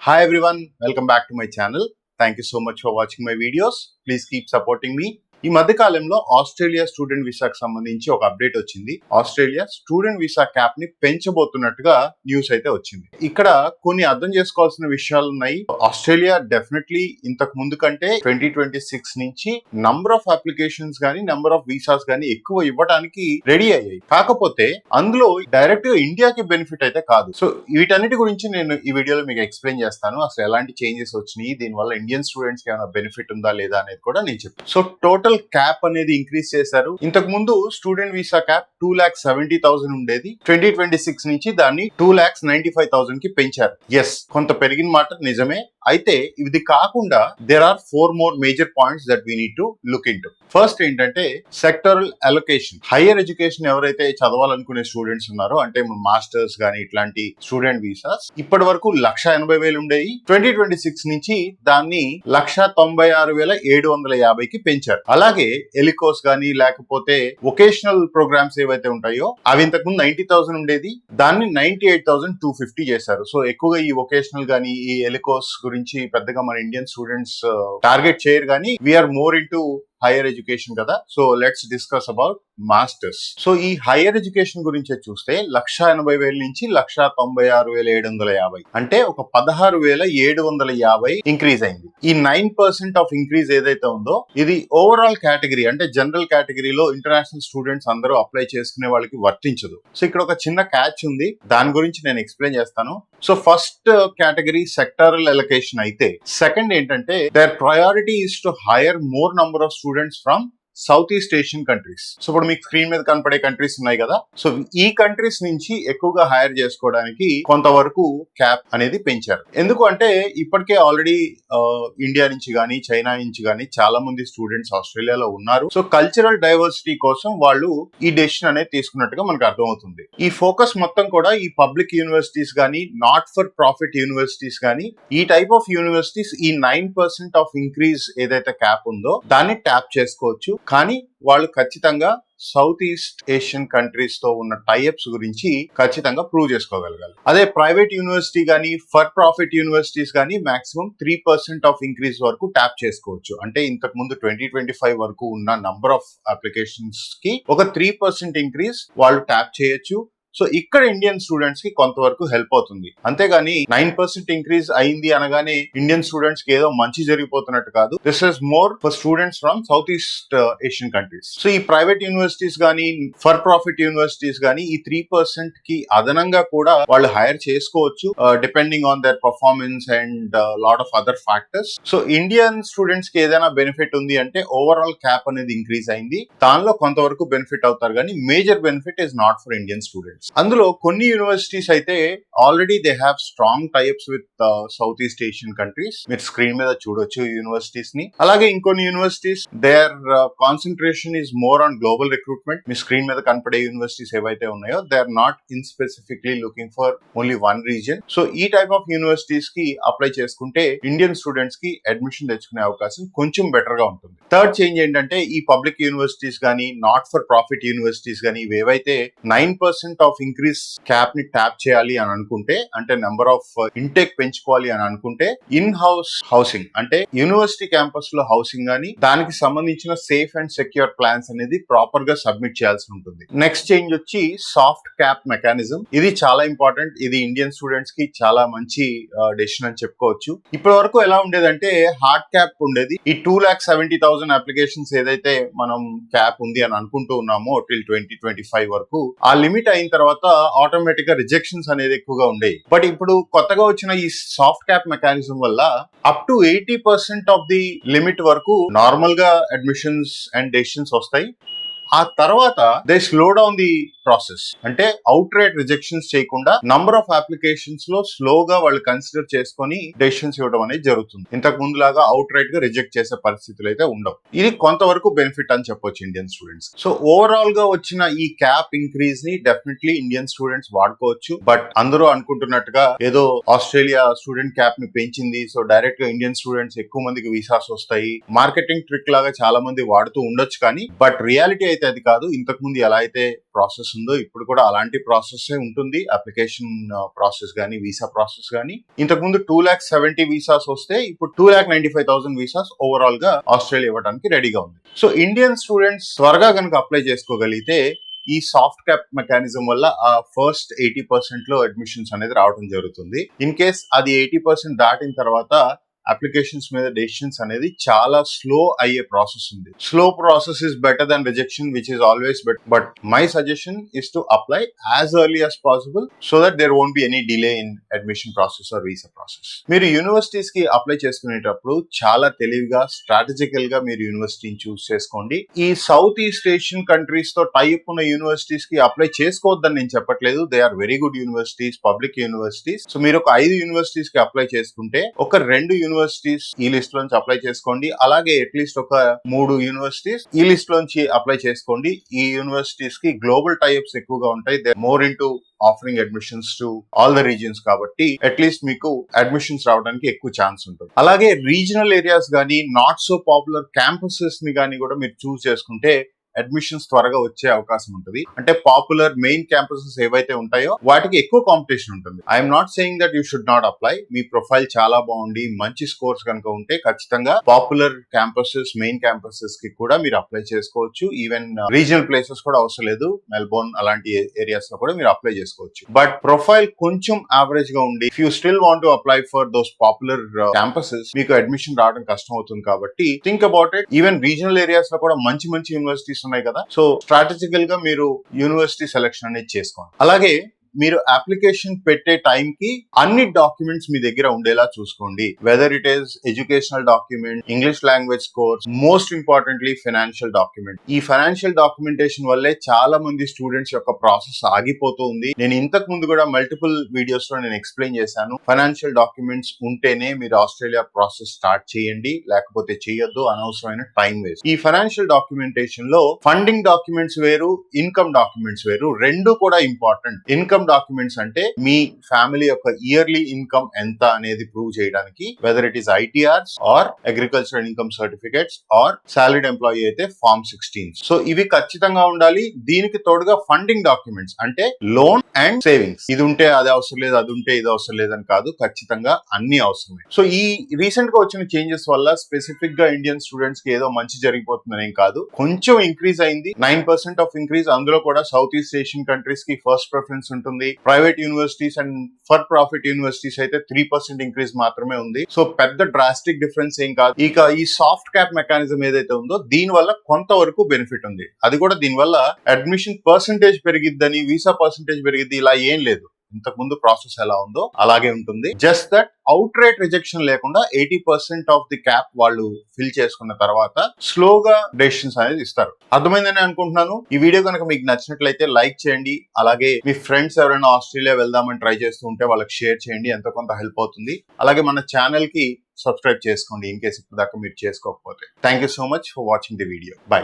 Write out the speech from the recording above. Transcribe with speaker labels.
Speaker 1: Hi everyone, welcome back to my channel. Thank you so much for watching my videos. Please keep supporting me. ఈ మధ్య కాలంలో Australia student వీసాకి సంబంధించి ఒక update వచ్చింది. Australia student visa cap ని పెంచబోతున్నట్టుగా news అయితే వచ్చింది. ఇక్కడ కొన్ని అర్థం చేసుకోవాల్సిన విషయాలు ఉన్నాయి. ఆస్ట్రేలియా డెఫినెట్లీ ఇంతకు ముందు కంటే 2026 నుంచి నంబర్ ఆఫ్ అప్లికేషన్స్ గానీ నంబర్ ఆఫ్ వీసాస్ గానీ ఎక్కువ ఇవ్వడానికి రెడీ అయ్యాయి. కాకపోతే అందులో డైరెక్ట్ గా ఇండియాకి బెనిఫిట్ అయితే కాదు. సో వీటన్నిటి గురించి నేను ఈ వీడియోలో మీకు ఎక్స్ప్లెయిన్ చేస్తాను. అసలు ఎలాంటి చేంజెస్ వచ్చినాయి, దీనివల్ల ఇండియన్ స్టూడెంట్స్ కి ఏమైనా బెనిఫిట్ ఉందా లేదా అనేది కూడా నేను చెప్తాను. సో టోటల్ క్యాప్ అనేది ఇంక్రీజ్ చేశారు. ఇంతకు ముందు స్టూడెంట్ వీసా క్యాప్ 2,70,000 ఉండేది. 2026 నుంచి దాన్ని 2,95,000 కి పెంచారు. ఎస్, కొంత పెరిగిన మాట నిజమే. అయితే ఇది కాకుండా there are 4 more major points that we need to look into. First ఏంటంటే సెక్టరల్ అలొకేషన్. హైయర్ ఎడ్యుకేషన్ ఎవరైతే చదవాలనుకునే స్టూడెంట్స్ ఉన్నారో, అంటే మాస్టర్స్ గానీ ఇట్లాంటి స్టూడెంట్ వీసాస్ ఇప్పటి వరకు 1,80,000 ఉండేవి. 2026 నుంచి దాన్ని 1,96,750 కి పెంచారు. అలాగే ఎలికోస్ గానీ లేకపోతే వొకేషనల్ ప్రోగ్రామ్స్ ఏవైతే ఉంటాయో అవి ఇంతకుముందు 90,000 ఉండేది, దాన్ని 98,250 చేశారు. సో ఎక్కువగా ఈ వొకేషనల్ గానీ ఈ ఎలికోస్ గురించి పెద్దగా మన ఇండియన్ స్టూడెంట్స్ టార్గెట్ చేయరు కానీ we're more into higher education కదా. So let's discuss about masters. So ఈ హైయర్ ఎడ్యుకేషన్ గురించి చూస్తే 1,80,000 నుంచి 1,96,750, అంటే ఒక 16,750 ఇంక్రీజ్ అయింది. ఈ 9% ఆఫ్ ఇంక్రీజ్ ఏదైతే ఉందో ఇది ఓవరాల్ కేటగిరీ, అంటే జనరల్ కేటగిరీలో ఇంటర్నేషనల్ స్టూడెంట్స్ అందరూ అప్లై చేసుకునే వాళ్ళకి వర్తించదు. సో ఇక్కడ ఒక చిన్న క్యాచ్ ఉంది, దాని గురించి నేను ఎక్స్ప్లెయిన్ చేస్తాను. So first category sectoral allocation అయితే, సెకండ్ ఏంటంటే there priority is to hire more number of students from South East Asian countries. So ఇప్పుడు మీకు స్క్రీన్ మీద కనపడే కంట్రీస్ ఉన్నాయి కదా, సో ఈ కంట్రీస్ నుంచి ఎక్కువగా హైర్ చేసుకోవడానికి కొంతవరకు క్యాప్ అనేది పెంచారు. ఎందుకు అంటే ఇప్పటికే ఆల్రెడీ ఇండియా నుంచి గానీ చైనా నుంచి గానీ చాలా మంది స్టూడెంట్స్ ఆస్ట్రేలియాలో ఉన్నారు. సో కల్చరల్ డైవర్సిటీ కోసం వాళ్ళు ఈ డెసిషన్ అనేది తీసుకున్నట్టుగా మనకు అర్థమవుతుంది. ఈ ఫోకస్ మొత్తం కూడా ఈ పబ్లిక్ యూనివర్సిటీస్ గానీ నాట్ ఫర్ ప్రాఫిట్ యూనివర్సిటీస్ గానీ ఈ టైప్ ఆఫ్ యూనివర్సిటీస్ ఈ 9% ఆఫ్ ఇంక్రీజ్ ఏదైతే క్యాప్ ఉందో దాన్ని ట్యాప్ చేసుకోవచ్చు. కానీ వాళ్ళు ఖచ్చితంగా సౌత్ ఈస్ట్ ఏషియన్ కంట్రీస్ తో ఉన్న టైఅప్స్ గురించి ఖచ్చితంగా ప్రూవ్ చేసుకోగలగాలి. అదే ప్రైవేట్ యూనివర్సిటీ గానీ ఫర్ ప్రాఫిట్ యూనివర్సిటీస్ గానీ మాక్సిమం 3% ఆఫ్ ఇంక్రీజ్ వరకు ట్యాప్ చేసుకోవచ్చు. అంటే ఇంతకు ముందు 2025 వరకు ఉన్న నంబర్ ఆఫ్ అప్లికేషన్స్ కి ఒక 3% ఇంక్రీజ్ వాళ్ళు ట్యాప్ చేయొచ్చు. సో ఇక్కడ ఇండియన్ స్టూడెంట్స్ కి కొంతవరకు హెల్ప్ అవుతుంది. అంతేగాని 9% ఇంక్రీజ్ అయింది అనగానే ఇండియన్ స్టూడెంట్స్ కి ఏదో మంచి జరిగిపోతున్నట్టు కాదు. This is more for students from South East Asian countries. So ఈ ప్రైవేట్ యూనివర్సిటీస్ గానీ ఫర్ ప్రాఫిట్ యూనివర్సిటీస్ గానీ ఈ 3% కి అదనంగా కూడా వాళ్ళు హైర్ చేసుకోవచ్చు, depending on their performance and lot of other factors. So Indian students కి ఏదైనా బెనిఫిట్ ఉంది అంటే ఓవరాల్ క్యాప్ అనేది ఇంక్రీజ్ అయింది, దానిలో కొంతవరకు బెనిఫిట్ అవుతారు కానీ major benefit is not for Indian students. అందులో కొన్ని యూనివర్సిటీస్ అయితే already they have strong types with South East Asian countries. మీరు స్క్రీన్ మీద చూడొచ్చు యూనివర్సిటీస్ ని. అలాగే ఇంకొన్ని universities there concentration is more on global recruitment. మీ స్క్రీన్ మీద కనపడే యూనివర్సిటీస్ ఏవైతే ఉన్నాయో they are not in specifically looking for only one reason. So ఈ టైప్ ఆఫ్ యూనివర్సిటీస్ కి అప్లై చేసుకుంటే ఇండియన్ స్టూడెంట్స్ కి అడ్మిషన్ తెచ్చుకునే అవకాశం కొంచెం బెటర్ గా ఉంటుంది. థర్డ్ చేంజ్ ఏంటంటే ఈ పబ్లిక్ యూనివర్సిటీస్ గానీ నాట్ ఫర్ ప్రాఫిట్ యూనివర్సిటీస్ గానీ ఇవేవైతే 9% ఆఫ్ ఇంక్రీజ్ క్యాప్ ని ట్యాప్ చేయాలి అని అనుకుంటే, అంటే నెంబర్ ఆఫ్ ఇంటేక్ పెంచుకోవాలి అని అనుకుంటే ఇన్ హౌస్ హౌసింగ్, అంటే యూనివర్సిటీ క్యాంపస్ లో హౌసింగ్ గానీ దానికి సంబంధించిన సేఫ్ అండ్ సెక్యూర్ ప్లాన్స్ అనేది ప్రాపర్ గా సబ్మిట్ చేయాల్సి ఉంటుంది. నెక్స్ట్ చేంజ్ వచ్చి సాఫ్ట్ క్యాప్ మెకానిజం. ఇది చాలా ఇంపార్టెంట్. ఇది ఇండియన్ స్టూడెంట్స్ కి చాలా మంచి డెసిషన్ అని చెప్పుకోవచ్చు. ఇప్పటి వరకు ఎలా ఉండేదంటే హార్డ్ క్యాప్ ఉండేది. ఈ 2,70,000 అప్లికేషన్స్ ఏదైతే మనం క్యాప్ ఉంది అని అనుకుంటూ ఉన్నామో టిల్ 2025 వరకు, ఆ లిమిట్ అయిన తర్వాత ఆటోమేటిక్ గా రిజెక్షన్స్ అనేది ఎక్కువగా ఉండేవి. బట్ ఇప్పుడు కొత్తగా వచ్చిన ఈ సాఫ్ట్ క్యాప్ మెకానిజం వల్ల up to 80% of the limit వరకు నార్మల్ గా అడ్మిషన్స్ అండ్ డెసిషన్స్ వస్తాయి. ఆ తర్వాత they slow down the process, అంటే అవుట్ రైట్ రిజెక్షన్స్ చేయకుండా నంబర్ ఆఫ్ అప్లికేషన్స్ లో స్లోగా వాళ్ళు కన్సిడర్ చేసుకొని డెసిషన్స్ ఇవ్వడం అనేది జరుగుతుంది. ఇంతకు ముందు లాగా అవుట్ రైట్ గా రిజెక్ట్ చేసే పరిస్థితులు అయితే ఉండవు. ఇది కొంతవరకు బెనిఫిట్ అని చెప్పొచ్చు ఇండియన్ స్టూడెంట్స్. సో ఓవరాల్ గా వచ్చిన ఈ క్యాప్ ఇంక్రీజ్ ని డెఫినెట్లీ ఇండియన్ స్టూడెంట్స్ వాడుకోవచ్చు. బట్ అందరూ అనుకుంటున్నట్టుగా ఏదో ఆస్ట్రేలియా స్టూడెంట్ క్యాప్ ని పెంచింది, సో డైరెక్ట్ గా ఇండియన్ స్టూడెంట్స్ ఎక్కువ మందికి వీసాస్ వస్తాయి, మార్కెటింగ్ ట్రిక్ లాగా చాలా మంది వాడుతూ ఉండొచ్చు. కానీ బట్ రియాలిటీ అయితే అది కాదు. ఇంతకు ముందు ఎలా అయితే ప్రాసెస్ ఉందో ఇప్పుడు కూడా అలాంటి ప్రాసెస్ ఉంటుంది. అప్లికేషన్ ప్రాసెస్ గానీ, వీసా ప్రాసెస్ గానీ. ఇంతకుముందు 2,70,000 వీసాస్ వస్తే ఇప్పుడు 2,95,000 వీసాస్ ఓవరాల్ గా ఆస్ట్రేలియా ఇవ్వడానికి రెడీగా ఉంది. సో ఇండియన్ స్టూడెంట్స్ త్వరగా కనుక అప్లై చేసుకోగలిగితే ఈ సాఫ్ట్ క్యాప్ మెకానిజం వల్ల ఆ ఫస్ట్ 80% లో అడ్మిషన్స్ అనేది రావడం జరుగుతుంది. ఇన్ కేస్ అది 80% దాటిన తర్వాత అప్లికేషన్స్ మీద డెసిషన్స్ అనేది చాలా స్లో అయ్యే ప్రాసెస్ ఉంది. Slow process is better than rejection which is always better. But my suggestion is to apply as early as possible so that there won't be any delay in admission process or visa process. మీరు universities కి apply చేసుకునేటప్పుడు చాలా తెలివిగా strategical గా మీరు యూనివర్సిటీని choose చేసుకోండి. ఈ సౌత్ ఈస్ట్ ఏషియన్ కంట్రీస్ తో టైప్ ఉన్న యూనివర్సిటీస్ కి అప్లై చేసుకోవద్దని నేను చెప్పట్లేదు. They are very good universities, public universities. So మీరు ఒక 5 యూనివర్సిటీస్ కి అప్లై చేసుకుంటే ఒక 2 యూనివర్సిటీస్ ఈ లిస్ట్ లోంచి అప్లై చేసుకోండి. అలాగే అట్లీస్ట్ ఒక 3 యూనివర్సిటీస్ ఈ లిస్ట్ లోంచి అప్లై చేసుకోండి. ఈ యూనివర్సిటీస్ కి గ్లోబల్ టైప్స్ ఎక్కువగా ఉంటాయి. They more into offering admissions to all the regions కాబట్టి అట్లీస్ట్ మీకు అడ్మిషన్స్ రావడానికి ఎక్కువ ఛాన్స్ ఉంటుంది. అలాగే రీజనల్ ఏరియాస్ గానీ, నాట్ సో పాపులర్ క్యాంపసెస్ ని గానీ కూడా మీరు చూస్ చేసుకుంటే అడ్మిషన్స్ త్వరగా వచ్చే అవకాశం ఉంటుంది. అంటే పాపులర్ మెయిన్ క్యాంపసెస్ ఏవైతే ఉంటాయో వాటికి ఎక్కువ కాంపిటీషన్ ఉంటుంది. I'm not saying that you should not apply. Me profile చాలా బాగుండి మంచి స్కోర్స్ కనుక ఉంటే ఖచ్చితంగా పాపులర్ క్యాంపసెస్, మెయిన్ క్యాంపసెస్ కి కూడా మీరు అప్లై చేసుకోవచ్చు. ఈవెన్ రీజనల్ ప్లేసెస్ కూడా అవసరం లేదు. మెల్బోర్న్ అలాంటి ఏరియాస్ లో కూడా మీరు అప్లై చేసుకోవచ్చు. బట్ ప్రొఫైల్ కొంచెం యావరేజ్ గా ఉండి if you still want to apply for those popular campuses మీకు అడ్మిషన్ రావడం కష్టం అవుతుంది. కాబట్టి think about it. Even regional areas లో కూడా మంచి మంచి యూనివర్సిటీస్ ఉన్నాయి కదా. సో స్ట్రాటజికల్ గా మీరు యూనివర్సిటీ సెలెక్షన్ అనేది చేసుకోండి. అలాగే మీరు అప్లికేషన్ పెట్టే టైం కి అన్ని డాక్యుమెంట్స్ మీ దగ్గర ఉండేలా చూసుకోండి. Weather it is educational document, English language course, most importantly financial document. ఈ ఫైనాన్షియల్ డాక్యుమెంటేషన్ వల్లే చాలా మంది స్టూడెంట్స్ యొక్క ప్రాసెస్ ఆగిపోతూ ఉంది. నేను ఇంతకు ముందు కూడా మల్టిపుల్ వీడియోస్ లో నేను ఎక్స్ప్లెయిన్ చేశాను. ఫైనాన్షియల్ డాక్యుమెంట్స్ ఉంటేనే మీరు ఆస్ట్రేలియా ప్రాసెస్ స్టార్ట్ చేయండి, లేకపోతే చేయొద్దు. అనవసరమైన టైం వేస్ట్. ఈ ఫైనాన్షియల్ డాక్యుమెంటేషన్ లో ఫండింగ్ డాక్యుమెంట్స్ వేరు, ఇన్కమ్ డాక్యుమెంట్స్ వేరు. రెండు కూడా ఇంపార్టెంట్. ఇన్కమ్ డాక్యుమెంట్స్ అంటే మీ ఫ్యామిలీ యొక్క ఇయర్లీ ఇన్కమ్ ఎంత అనేది ప్రూవ్ చేయడానికి, whether it is ITRs or agriculture income certificates or salaried employee అయితే ఫార్మ్ 16. సో ఇవి ఖచ్చితంగా ఉండాలి. దీనికి తోడుగా ఫండింగ్ డాక్యుమెంట్స్ అంటే లోన్ అండ్ సేవింగ్స్. ఇది ఉంటే అది అవసరం లేదు, అది ఉంటే ఇది అవసరం లేదని కాదు, ఖచ్చితంగా అన్ని అవసరమే. సో ఈ రీసెంట్ గా వచ్చిన చేంజెస్ వల్ల స్పెసిఫిక్ గా ఇండియన్ స్టూడెంట్స్ కి ఏదో మంచి జరిగిపోతుందని కాదు, కొంచెం ఇంక్రీజ్ అయింది. 9% ఆఫ్ ఇంక్రీజ్. అందులో కూడా సౌత్ ఈస్ట్ ఏషియన్ కంట్రీస్ కి ఫస్ట్ ప్రిఫరెన్స్ ఉంటుంది. Private universities and for profit universities అయితే 3% ఇంక్రీజ్ మాత్రమే ఉంది. సో పెద్ద డ్రాస్టిక్ డిఫరెన్స్ ఏం కాదు. ఇక ఈ సాఫ్ట్ క్యాప్ మెకానిజం ఏదైతే ఉందో దీని వల్ల కొంతవరకు బెనిఫిట్ ఉంది. అది కూడా దీని వల్ల అడ్మిషన్ పర్సంటేజ్ పెరిగిద్దని, వీసా పర్సంటేజ్ పెరిగిద్ది ఇలా ఏం లేదు. ఇంతకు ముందు ప్రాసెస్ ఎలా ఉందో అలాగే ఉంటుంది. Just that out rate rejection లేకుండా 80% ఆఫ్ ది క్యాప్ వాళ్ళు ఫిల్ చేసుకున్న తర్వాత స్లోగా డెసిషన్స్ అనేది ఇస్తారు. అర్థమైందని అనుకుంటున్నాను. ఈ వీడియో కనుక మీకు నచ్చినట్లయితే లైక్ చేయండి. అలాగే మీ ఫ్రెండ్స్ ఎవరైనా ఆస్ట్రేలియా వెళ్దామని ట్రై చేస్తూ ఉంటే వాళ్ళకి షేర్ చేయండి, ఎంతో కొంత హెల్ప్ అవుతుంది. అలాగే మన ఛానల్ కి సబ్స్క్రైబ్ చేసుకోండి ఇన్ కేస్ ఇప్పుడు దాకా మీరు చేసుకోకపోతే. Thank you so much for watching the video. By.